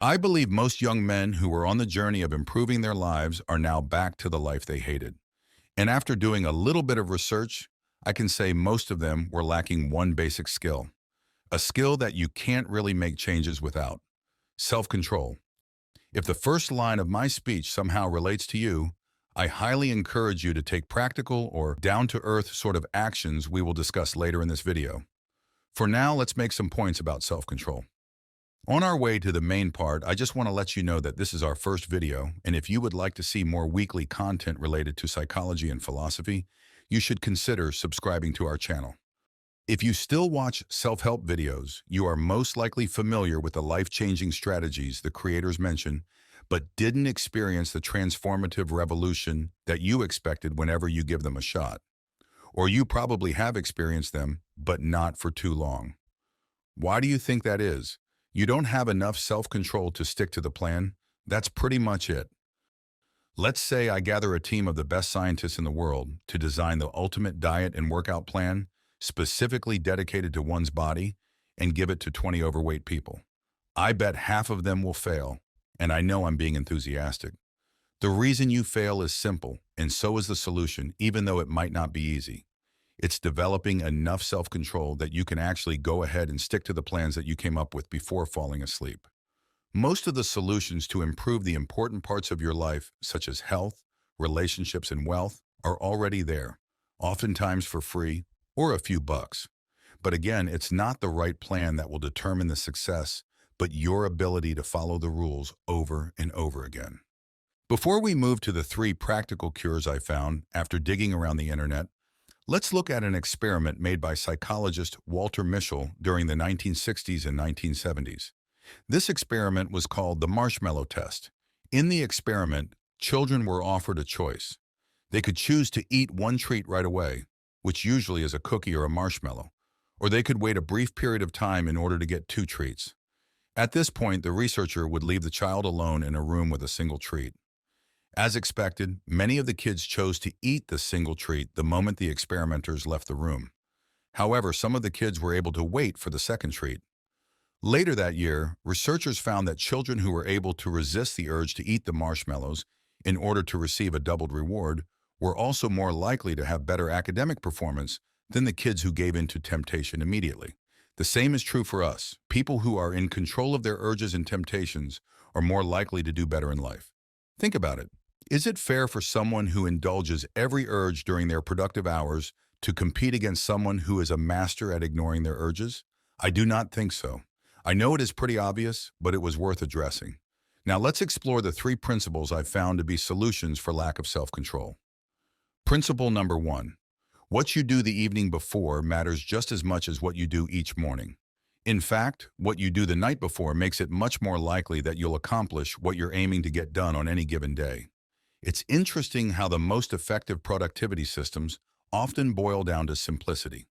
I believe most young men who were on the journey of improving their lives are now back to the life they hated. And after doing a little bit of research, I can say most of them were lacking one basic skill, a skill that you can't really make changes without: self-control. If the first line of my speech somehow relates to you, I highly encourage you to take practical or down-to-earth sort of actions we will discuss later in this video. For now, let's make some points about self-control. On our way to the main part, I just want to let you know that this is our first video, and if you would like to see more weekly content related to psychology and philosophy, you should consider subscribing to our channel. If you still watch self-help videos, you are most likely familiar with the life-changing strategies the creators mention, but didn't experience the transformative revolution that you expected whenever you give them a shot. Or you probably have experienced them, but not for too long. Why do you think that is? You don't have enough self-control to stick to the plan? That's pretty much it. Let's say I gather a team of the best scientists in the world to design the ultimate diet and workout plan, specifically dedicated to one's body, and give it to 20 overweight people. I bet half of them will fail, and I know I'm being enthusiastic. The reason you fail is simple, and so is the solution, even though it might not be easy. It's developing enough self-control that you can actually go ahead and stick to the plans that you came up with before falling asleep. Most of the solutions to improve the important parts of your life, such as health, relationships, and wealth, are already there, oftentimes for free or a few bucks. But again, it's not the right plan that will determine the success, but your ability to follow the rules over and over again. Before we move to the 3 practical cures I found after digging around the internet, let's look at an experiment made by psychologist Walter Mischel during the 1960s and 1970s. This experiment was called the marshmallow test. In the experiment, children were offered a choice. They could choose to eat one treat right away, which usually is a cookie or a marshmallow, or they could wait a brief period of time in order to get 2 treats. At this point, the researcher would leave the child alone in a room with a single treat. As expected, many of the kids chose to eat the single treat the moment the experimenters left the room. However, some of the kids were able to wait for the second treat. Later that year, researchers found that children who were able to resist the urge to eat the marshmallows in order to receive a doubled reward were also more likely to have better academic performance than the kids who gave in to temptation immediately. The same is true for us. People who are in control of their urges and temptations are more likely to do better in life. Think about it. Is it fair for someone who indulges every urge during their productive hours to compete against someone who is a master at ignoring their urges? I do not think so. I know it is pretty obvious, but it was worth addressing. Now let's explore the 3 principles I've found to be solutions for lack of self-control. Principle number 1. What you do the evening before matters just as much as what you do each morning. In fact, what you do the night before makes it much more likely that you'll accomplish what you're aiming to get done on any given day. It's interesting how the most effective productivity systems often boil down to simplicity.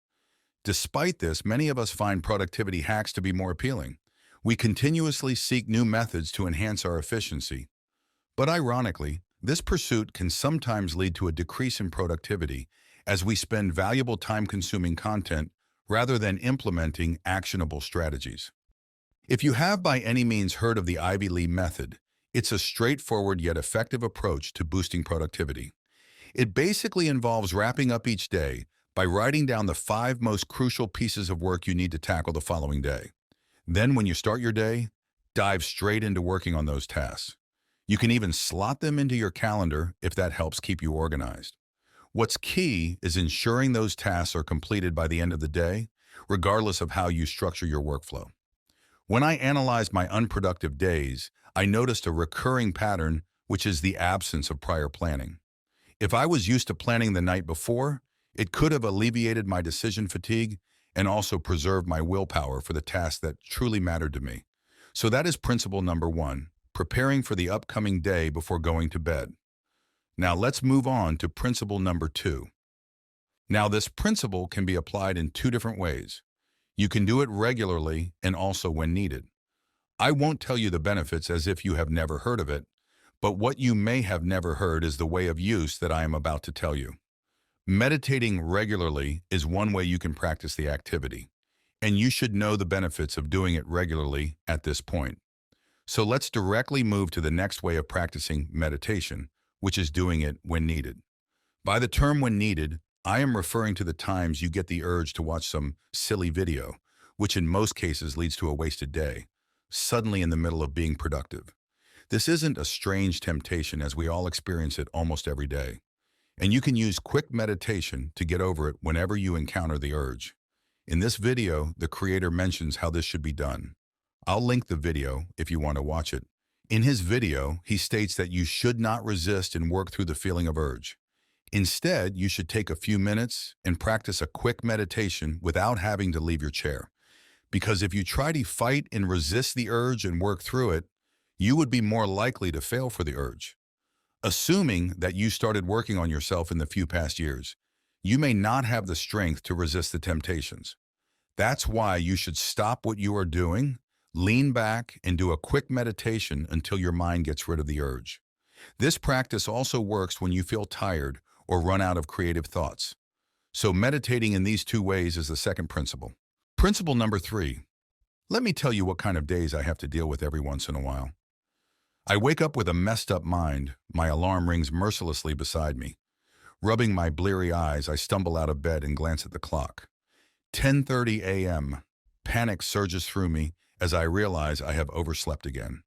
Despite this, many of us find productivity hacks to be more appealing. We continuously seek new methods to enhance our efficiency. But ironically, this pursuit can sometimes lead to a decrease in productivity as we spend valuable time-consuming content rather than implementing actionable strategies. If you have by any means heard of the Ivy Lee method, it's a straightforward yet effective approach to boosting productivity. It basically involves wrapping up each day by writing down the 5 most crucial pieces of work you need to tackle the following day. Then when you start your day, dive straight into working on those tasks. You can even slot them into your calendar if that helps keep you organized. What's key is ensuring those tasks are completed by the end of the day, regardless of how you structure your workflow. When I analyzed my unproductive days, I noticed a recurring pattern, which is the absence of prior planning. If I was used to planning the night before, it could have alleviated my decision fatigue and also preserved my willpower for the tasks that truly mattered to me. So that is principle number 1, preparing for the upcoming day before going to bed. Now let's move on to principle number 2. Now this principle can be applied in 2 different ways. You can do it regularly and also when needed. I won't tell you the benefits as if you have never heard of it, but what you may have never heard is the way of use that I am about to tell you. Meditating regularly is one way you can practice the activity, and you should know the benefits of doing it regularly at this point. So let's directly move to the next way of practicing meditation, which is doing it when needed. By the term when needed, I am referring to the times you get the urge to watch some silly video, which in most cases leads to a wasted day, suddenly in the middle of being productive. This isn't a strange temptation as we all experience it almost every day. And you can use quick meditation to get over it whenever you encounter the urge. In this video, the creator mentions how this should be done. I'll link the video if you want to watch it. In his video, he states that you should not resist and work through the feeling of urge. Instead, you should take a few minutes and practice a quick meditation without having to leave your chair. Because if you try to fight and resist the urge and work through it, you would be more likely to fail for the urge. Assuming that you started working on yourself in the few past years, you may not have the strength to resist the temptations. That's why you should stop what you are doing, lean back, and do a quick meditation until your mind gets rid of the urge. This practice also works when you feel tired or run out of creative thoughts. So meditating in these two ways is the second principle. Principle number 3. Let me tell you what kind of days I have to deal with every once in a while. I wake up with a messed up mind. My alarm rings mercilessly beside me. Rubbing my bleary eyes, I stumble out of bed and glance at the clock. 10:30 a.m. Panic surges through me as I realize I have overslept again.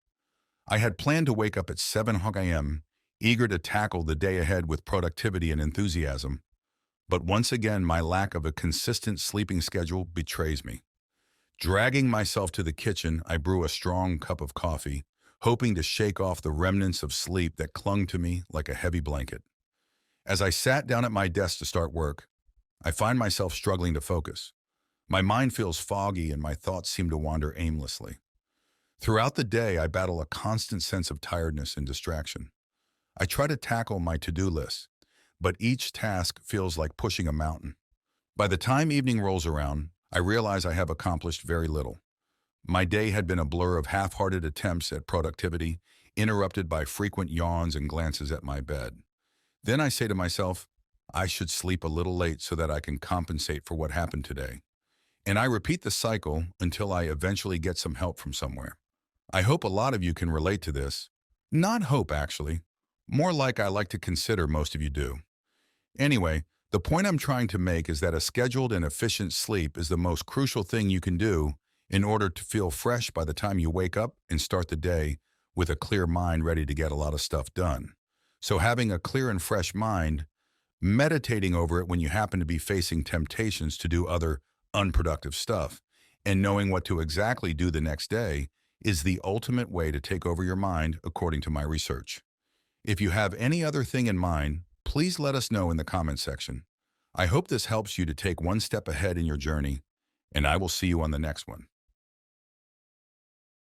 I had planned to wake up at 7 a.m., eager to tackle the day ahead with productivity and enthusiasm. But once again, my lack of a consistent sleeping schedule betrays me. Dragging myself to the kitchen, I brew a strong cup of coffee, hoping to shake off the remnants of sleep that clung to me like a heavy blanket. As I sat down at my desk to start work, I find myself struggling to focus. My mind feels foggy and my thoughts seem to wander aimlessly. Throughout the day, I battle a constant sense of tiredness and distraction. I try to tackle my to-do list, but each task feels like pushing a mountain. By the time evening rolls around, I realize I have accomplished very little. My day had been a blur of half-hearted attempts at productivity, interrupted by frequent yawns and glances at my bed. Then I say to myself, I should sleep a little late so that I can compensate for what happened today. And I repeat the cycle until I eventually get some help from somewhere. I hope a lot of you can relate to this. Not hope, actually. More like I like to consider most of you do. Anyway, the point I'm trying to make is that a scheduled and efficient sleep is the most crucial thing you can do in order to feel fresh by the time you wake up and start the day with a clear mind ready to get a lot of stuff done. So having a clear and fresh mind, meditating over it when you happen to be facing temptations to do other unproductive stuff, and knowing what to exactly do the next day is the ultimate way to take over your mind, according to my research. If you have any other thing in mind, please let us know in the comment section. I hope this helps you to take one step ahead in your journey, and I will see you on the next one.